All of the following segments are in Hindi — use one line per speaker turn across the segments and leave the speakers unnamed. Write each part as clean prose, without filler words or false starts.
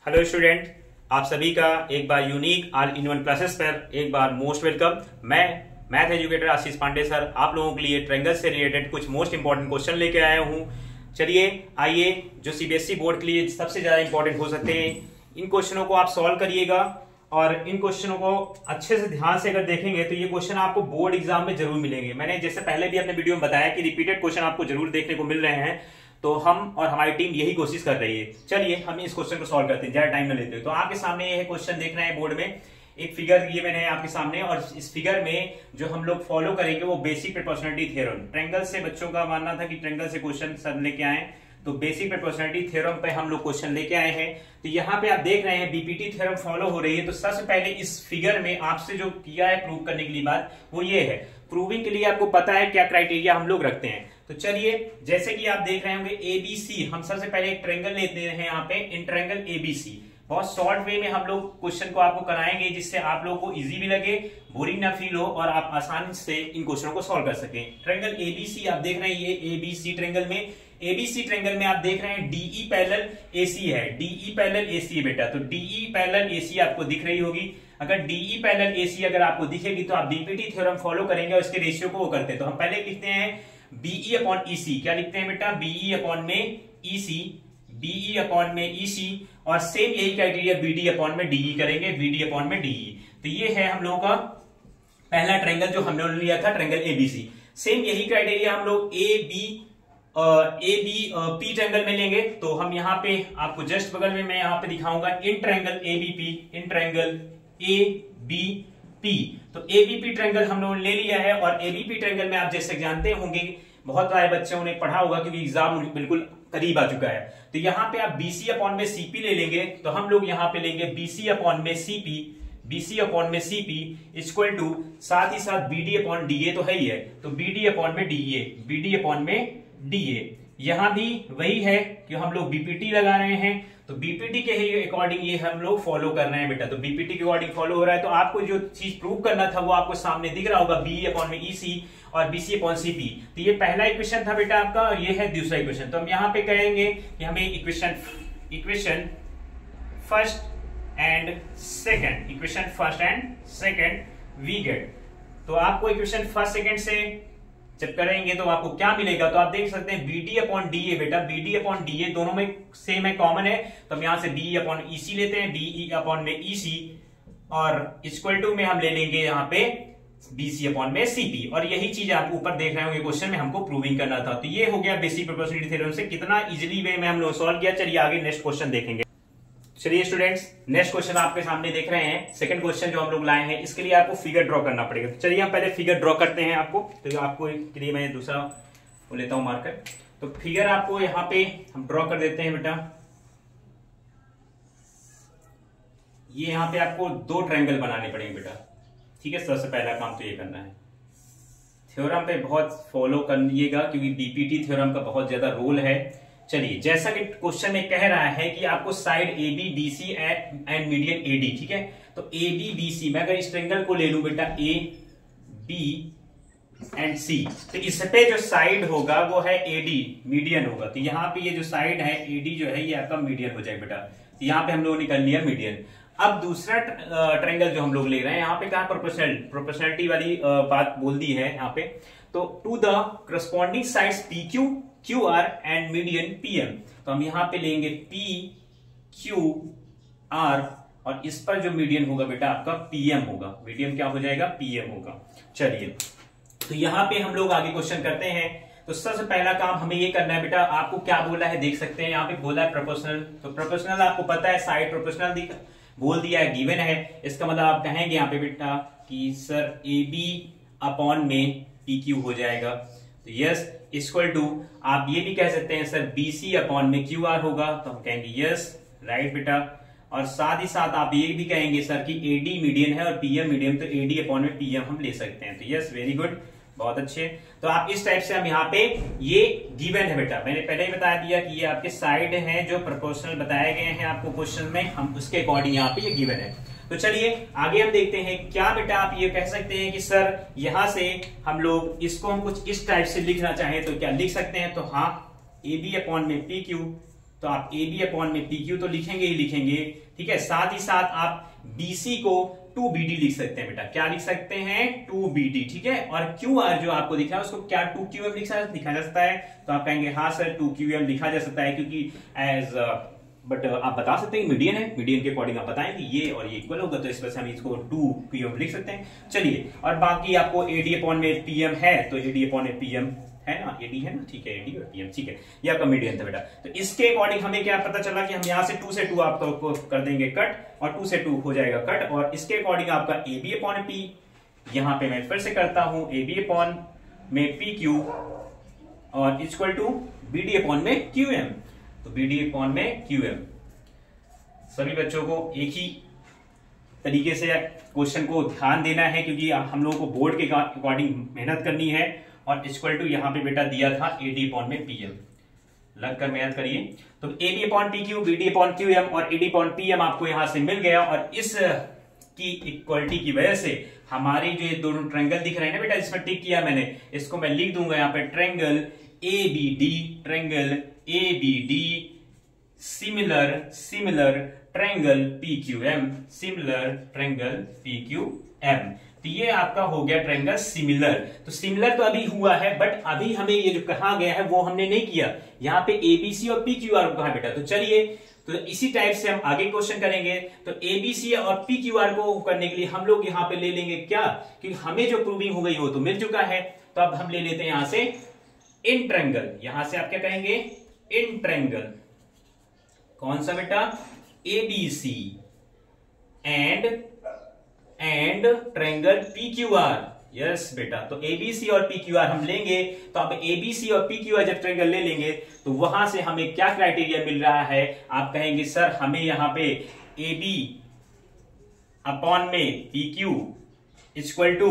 हेलो स्टूडेंट, आप सभी का एक बार unique all in one classes पर एक बार मोस्ट वेलकम। मैं math educator Ashish Pandey sir आप लोगों के लिए ट्रायंगल से रिलेटेड कुछ मोस्ट इंपॉर्टेंट क्वेश्चन लेके आया हूं। चलिए आइए, जो सीबीएसई बोर्ड के लिए सबसे ज्यादा इंपॉर्टेंट हो सकते हैं, इन क्वेश्चनों को आप सॉल्व करिएगा। और इन क्वेश्चनों को अच्छे से ध्यान से अगर देखेंगे तो ये क्वेश्चन आपको बोर्ड एग्जाम में जरूर मिलेंगे। मैंने जैसे पहले भी अपने वीडियो में बताया कि रिपीटेड क्वेश्चन आपको जरूर देखने को मिल रहे हैं, तो हम और हमारी टीम यही कोशिश कर रही है। चलिए हम इस क्वेश्चन को सॉल्व करते हैं, ज्यादा टाइम न लेते हैं। तो आपके सामने ये क्वेश्चन देख रहे हैं बोर्ड में, एक फिगर ये मैंने आपके सामने, और इस फिगर में जो हम लोग फॉलो करेंगे वो बेसिक प्रोपोर्शनलिटी थ्योरम। ट्रायंगल से बच्चों का मानना था कि ट्रायंगल से क्वेश्चन सर लेके आए, तो बेसिक प्रोपोर्शनलिटी थ्योरम पे हम लोग क्वेश्चन लेके आए हैं। तो यहाँ पे आप देख रहे हैं बीपीटी थ्योरम फॉलो हो रही है। तो सबसे पहले इस फिगर में आपसे जो किया है प्रूव करने के लिए बात, वो ये है, प्रूविंग के लिए आपको पता है क्या क्राइटेरिया हम लोग रखते हैं। तो चलिए, जैसे कि आप देख रहे होंगे एबीसी, हम सबसे पहले एक ट्रायंगल लेते हैं यहाँ पे, इन ट्रायंगल एबीसी। बहुत शॉर्ट वे में हम लोग क्वेश्चन को आपको कराएंगे, जिससे आप लोगों को इजी भी लगे, बोरिंग ना फील हो, और आप आसानी से इन क्वेश्चनों को सॉल्व कर सकें। ट्रायंगल एबीसी आप देख रहे हैं, ये एबीसी ट्रायंगल में, एबीसी ट्रायंगल में आप देख रहे हैं डीई पैरेलल एसी है, डीई पैरेलल एसी है बेटा। तो डीई पैरेलल एसी आपको दिख रही होगी। अगर डीई पैरेलल एसी अगर आपको दिखेगी तो आप बीपीटी थ्योरम फॉलो करेंगे और इसके रेशियो को वो करते हैं। तो हम पहले लिखते हैं बीई अपॉन ईसी। क्या लिखते हैं बेटा? बीई अपॉन में ईसी, बीई अपॉन में ईसी, और सेम यही क्राइटेरिया बीडी अपॉन में डीई करेंगे, बीडी अपॉन में डीई। तो ये है हम लोगों का पहला ट्रायंगल जो हमने लिया था, ट्रायंगल एबीसी। सेम यही क्राइटेरिया हम लोग ए बी पी ट्रायंगल में लेंगे। तो हम यहाँ पे आपको जस्ट बगल में मैं यहाँ पे दिखाऊंगा in triangle ABP, in triangle A B P. तो एबीपी ट्रायंगल हम लोगों ने ले लिया है। और एबीपी ट्रायंगल में आप जैसे जानते होंगे, बहुत सारे बच्चों ने पढ़ा होगा क्योंकि एग्जाम बिल्कुल करीब आ चुका है। तो यहाँ पे आप बीसी अपॉन में सीपी ले लेंगे, तो हम लोग यहाँ पे लेंगे बीसी अपॉन में सीपी, बीसी अपॉन में सीपी इक्वल टू, साथ ही साथ बीडी अपॉन डीए तो है ही है, तो बीडी अपॉन में डीए, बीडी अपॉन में डीए। यहां भी वही है कि हम लोग बीपीटी लगा रहे हैं, तो बीपीटी के अकॉर्डिंग ये हम लोग फॉलो कर रहे हैं बेटा। तो बीपीटी के अकॉर्डिंग फॉलो हो रहा है। तो आपको जो चीज प्रूव करना था वो आपको सामने दिख रहा होगा, बी अपॉन में ईसी और बीसी अपॉन सीपी। तो ये पहला इक्वेशन था बेटा आपका, और ये है दूसरा इक्वेशन। तो हम यहाँ पे कहेंगे कि हमें equation first and second, equation first and second we get. तो आपको इक्वेशन फर्स्ट सेकेंड से जब करेंगे तो आपको क्या मिलेगा? तो आप देख सकते हैं बीडी अपॉन डी ए बेटा, बीडी अपॉन डी ए दोनों में सेम है, कॉमन है। तो हम यहां से बी अपॉन ईसी लेते हैं, बीई अपॉन में ईसी, और इक्वल टू में हम ले लेंगे यहाँ पे बीसी अपॉन में सीपी। और यही चीज आप ऊपर देख रहे होंगे क्वेश्चन में हमको प्रूविंग करना था। तो ये हो गया बेसिक प्रोपोर्शनलिटी थ्योरम से कितना इजिली वे में हम लोग सॉल्व किया। चलिए आगे नेक्स्ट क्वेश्चन देखेंगे। चलिए स्टूडेंट्स, नेक्स्ट क्वेश्चन आपके सामने देख रहे हैं, सेकंड क्वेश्चन जो हम लोग लाए हैं, इसके लिए आपको फिगर ड्रॉ करना पड़ेगा। तो चलिए हम पहले फिगर ड्रॉ करते हैं आपको। तो आपको के लिए मैं दूसरा वो लेता हूं मार्कर। तो फिगर आपको यहाँ पे हम ड्रॉ कर देते हैं बेटा। ये यहाँ पे आपको दो ट्रायंगल बनाने पड़ेंगे बेटा, ठीक है। सबसे पहला काम तो ये करना है, थ्योरम पे बहुत फॉलो करिएगा क्योंकि बीपीटी थ्योरम का बहुत ज्यादा रोल है। चलिए, जैसा कि क्वेश्चन में कह रहा है कि आपको side A B B C and median A D, ठीक है। तो ए बी बी सी, मैं अगर इस ट्रायंगल को ले लूं बेटा, ए बी एंड सी, तो इस पे जो साइड होगा वो है एडी, मीडियन होगा। तो यहाँ पे ये जो साइड है एडी जो है ये आपका मीडियन हो जाएगा बेटा। तो यहाँ पे हम लोगों ने कर लिया मीडियन। अब दूसरा ट्रायंगल जो हम लोग ले रहे हैं, यहाँ पे कहा प्रोपोर्शनलिटी वाली बात बोल दी है यहाँ पे। तो to the corresponding sides P Q, Q R and median PM. तो हम यहाँ पे लेंगे पी क्यू आर, और इस पर जो मीडियन होगा बेटा आपका पीएम होगा। मीडियन क्या हो जाएगा? पीएम होगा। चलिए, तो यहाँ पे हम लोग आगे क्वेश्चन करते हैं। तो सबसे पहला काम हमें ये करना है बेटा, आपको क्या बोला है देख सकते हैं, यहाँ पे बोला है प्रोपोर्शनल। तो प्रोपोर्शनल आपको पता है, साइड प्रोपोर्शनल बोल दिया है, गिवन है। इसका मतलब आप कहेंगे यहाँ पे बेटा कि सर ए बी अपॉन में पी क्यू हो जाएगा। तो यस, इक्वल टू आप ये भी कह सकते हैं सर बीसी अपॉन में क्यू आर होगा। तो हम कहेंगे यस, राइट बेटा। और साथ ही साथ आप ये भी कहेंगे सर कि एडी मीडियन है और पीएम मीडियम, तो एडी अपॉन में पीएम हम ले सकते हैं। तो यस, वेरी गुड, बहुत अच्छे। तो आप इस टाइप से हम यहाँ पे, ये गिवन है बेटा, मैंने पहले ही बता दिया कि ये आपके साइड हैं जो प्रोपोर्शनल बताए गए हैं आपको क्वेश्चन में, हम उसके अकॉर्डिंग यहाँ पे ये गिवन है। तो चलिए आगे हम देखते हैं, क्या बेटा आप ये कह सकते हैं कि सर यहां से हम लोग इसको हम कुछ इस टाइप से लिखना चाहें तो क्या लिख सकते हैं? तो हाँ, ए बी अपॉन में पी क्यू तो आप ए बी अपॉन में पी क्यू तो लिखेंगे ही लिखेंगे, ठीक है। साथ ही साथ आप बीसी को 2BD लिख सकते हैं बेटा, क्या लिख सकते हैं 2BD, ठीक है। और QR जो आपको दिख रहा है उसको क्या 2QM लिखा जा सकता है, तो आप कहेंगे हाँ सर 2QM लिखा जा सकता है, क्योंकि एज बट आप बता सकते हैं मीडियन है, मीडियन के अकॉर्डिंग आप बताएं कि ये और ये इक्वल होगा, तो इस वजह से हम इसको 2QM लिख सकते हैं। चलिए, और बाकी आपको AD अपॉन में PM है, तो AD अपॉन में PM है ना, AD है ना, ठीक है, AD और PM, ठीक है, ये आपका मीडियन था बेटा। तो इसके अकॉर्डिंग हमें क्या पता चला कि हम यहाँ से 2 से 2 आपको कर देंगे कट, और 2 से 2 हो जाएगा कट, और इसके अकॉर्डिंग आपका AB अपॉन P, यहाँ पे मैं फिर से करता हूं AB अपॉन में PQ और इक्वल टू BD अपॉन में QM, तो BD अपॉन में QM। सभी बच्चों को एक ही तरीके से क्वेश्चन को ध्यान देना है, क्योंकि हम लोगों को बोर्ड के अकॉर्डिंग मेहनत करनी है। और इक्वल टू यहाँ पे बेटा दिया था AD अपॉन में PM, लगकर मेहनत करिए। तो AB upon PQ, BD upon QM और AD अपॉन PM आपको यहां से मिल गया, और इस की इक्वलिटी की वजह से हमारी जो ये दोनों ट्रायंगल दिख रहे हैं ना बेटा, इसमें टिक किया मैंने, इसको मैं लिख दूंगा यहाँ पे triangle ABD, triangle ABD similar triangle PQM, similar triangle PQM। तो ये आपका हो गया ट्रायंगल सिमिलर। तो सिमिलर तो अभी हुआ है, बट अभी हमें ये जो कहा गया है वो हमने नहीं किया, यहाँ पे ABC और PQR को कहा बेटा। तो चलिए, तो इसी टाइप से हम आगे क्वेश्चन करेंगे। तो ABC और PQR को करने के लिए हम लोग यहाँ पे ले लेंगे क्या, क्योंकि हमें जो प्रूविंग हो गई वो तो मिल चुका है, तो अब हम ले लेते हैं यहां से इन ट्रायंगल। यहां से आप क्या कहेंगे इन ट्रायंगल, कौन सा बेटा ABC and triangle PQR। Yes बेटा, तो ABC और PQR हम लेंगे। तो अब ABC और PQR जब ट्रायंगल ले लेंगे तो वहां से हमें क्या क्राइटेरिया मिल रहा है, आप कहेंगे सर हमें यहां पे AB अपॉन में PQ equal to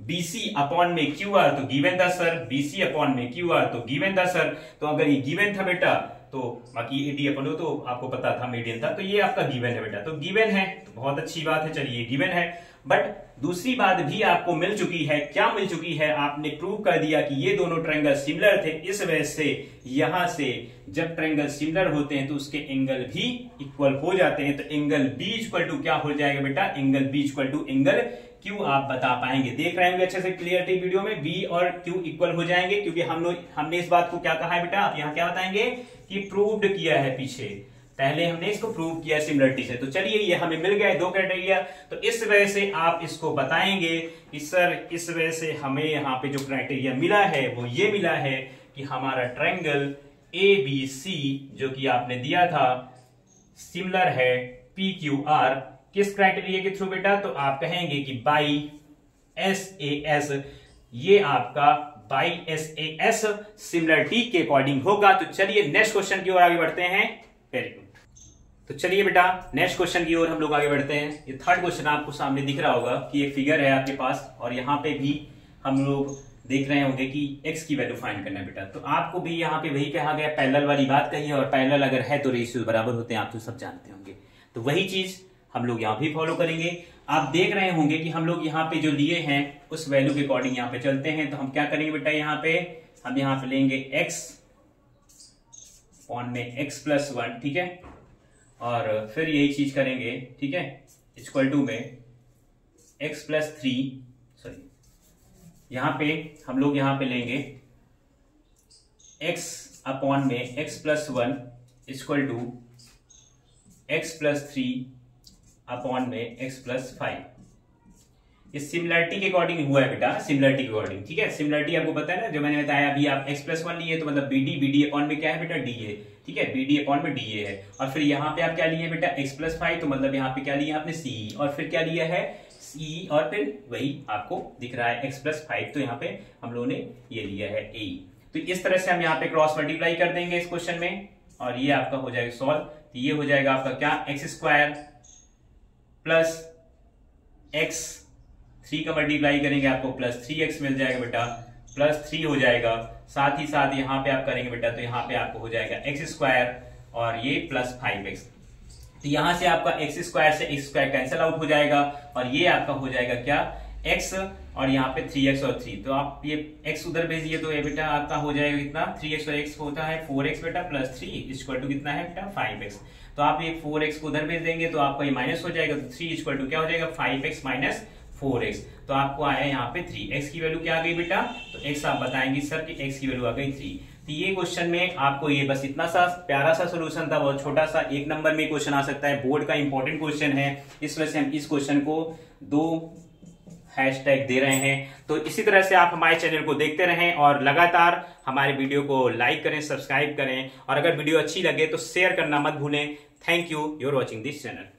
BC upon में QR, तो गिवन था सर BC अपॉन में QR, तो गिवन था सर। तो अगर ये गिवन था बेटा, तो बाकी AD अपन तो आपको पता था मीडियन था, तो ये आपका गिवन है बेटा। तो गिवन है तो बहुत अच्छी बात है, चलिए गिवन है। बट दूसरी बात भी आपको मिल चुकी है, क्या मिल चुकी है, आपने प्रूव कर दिया कि ये दोनों ट्रायंगल सिमिलर थे। इस वजह से यहां से जब ट्रायंगल सिमिलर होते हैं तो उसके एंगल भी इक्वल हो जाते हैं। तो एंगल B इक्वल टू क्या हो जाएगा बेटा, angle B equal to angle Q आप बता पाएंगे। देख रहे होंगे अच्छे से क्लियरिटी वीडियो में, B और Q इक्वल हो जाएंगे, क्योंकि हमने इस बात को क्या कहा है बेटा, आप यहाँ क्या बताएंगे कि प्रूव्ड किया है, पीछे पहले हमने इसको प्रूव किया सिमिलरिटी से। तो चलिए ये हमें मिल गया दो क्राइटेरिया। तो इस वजह से आप इसको बताएंगे कि सर इस वजह से हमें यहाँ पे जो क्राइटेरिया मिला है वो ये मिला है कि हमारा ट्रायंगल ABC जो कि आपने दिया था सिमिलर है PQR, किस क्राइटेरिया के थ्रू बेटा, तो आप कहेंगे कि बाई SAS, ये आपका बाई SAS सिमिलरिटी के अकॉर्डिंग होगा। तो चलिए नेक्स्ट क्वेश्चन की ओर आगे बढ़ते हैं। वेरी गुड, तो चलिए बेटा नेक्स्ट क्वेश्चन की ओर हम लोग आगे बढ़ते हैं। ये थर्ड क्वेश्चन आपको सामने दिख रहा होगा कि एक फिगर है आपके पास, और यहाँ पे भी हम लोग देख रहे होंगे कि x की वैल्यू फाइंड करना है बेटा। तो आपको भी यहाँ पे वही कहा गया, पैरेलल वाली बात कही है, और पैरेलल अगर है तो रेशियो बराबर होते हैं, आप तो सब जानते होंगे। तो वही चीज हम लोग यहाँ भी फॉलो करेंगे। आप देख रहे होंगे कि हम लोग यहाँ पे जो लिए हैं उस वैल्यू के अकॉर्डिंग यहाँ पे चलते हैं। तो हम क्या करेंगे बेटा, हम यहाँ पे लेंगे x अपॉन में x प्लस 1, ठीक है, और फिर यही चीज करेंगे, ठीक है, इक्वल टू में x प्लस 3, सॉरी यहाँ पे हम लोग यहाँ पे लेंगे x अपॉन में x plus 1 equal to x plus 3 upon में x प्लस 5। इस सिमिलरिटी के अकॉर्डिंग हुआ है बेटा, सिमिलरिटी के अकॉर्डिंग, ठीक है। सिमिलरिटी आपको पता है ना, जो मैंने बताया अभी, आप x प्लस 1 लिए तो मतलब BD अपॉन में क्या है बेटा, DA, ठीक है, BD अपॉन में DA है। और फिर यहाँ पे आप क्या लिए बेटा, x प्लस 5, तो मतलब यहाँ पे क्या लिया आपने CE, और फिर क्या लिया है CE, और फिर वही आपको दिख रहा है x प्लस 5, तो यहाँ पे हम लोगों ने ये लिया है AE। तो इस तरह से हम यहाँ पे क्रॉस मल्टीप्लाई कर देंगे इस क्वेश्चन में, और ये आपका हो जाएगा सॉल्व। तो ये हो जाएगा आपका क्या, x स्क्वायर प्लस x 3 का मल्टीप्लाई करेंगे आपको प्लस 3x मिल जाएगा बेटा, प्लस 3 हो जाएगा। साथ ही साथ यहाँ पे आप करेंगे बेटा, तो यहाँ पे आपको हो जाएगा x स्क्वायर और ये प्लस 5x। तो यहां से आपका x स्क्वायर से x स्क्वायर कैंसिल आउट हो जाएगा, और ये आपका हो जाएगा क्या, x और यहाँ पे 3x और 3, तो आप ये x उधर भेज दिए तो ये बेटा आपका हो जाएगा कितना, 3x और x होता है 4x बेटा प्लस 3 इक्वल टू कितना है बेटा 5x। तो आप ये 4x को उधर भेज देंगे तो आपका ये माइनस हो जाएगा, तो 3 इक्वल टू क्या हो जाएगा 5x माइनस 4x। तो आपको आया यहाँ पे 3, x की वैल्यू क्या आ गई बेटा, तो x आप बताएंगे सर कि x की वैल्यू आ गई 3। तो ये क्वेश्चन में आपको ये बस इतना सा प्यारा सा सोल्यूशन था, बहुत छोटा सा, 1 नंबर में क्वेश्चन आ सकता है, बोर्ड का इंपॉर्टेंट क्वेश्चन है, इस वजह से हम इस क्वेश्चन को 2 हैशटैग दे रहे हैं। तो इसी तरह से आप हमारे चैनल को देखते रहें और लगातार हमारे वीडियो को लाइक करें, सब्सक्राइब करें, और अगर वीडियो अच्छी लगे तो शेयर करना मत भूलें। Thank you, you are watching this channel.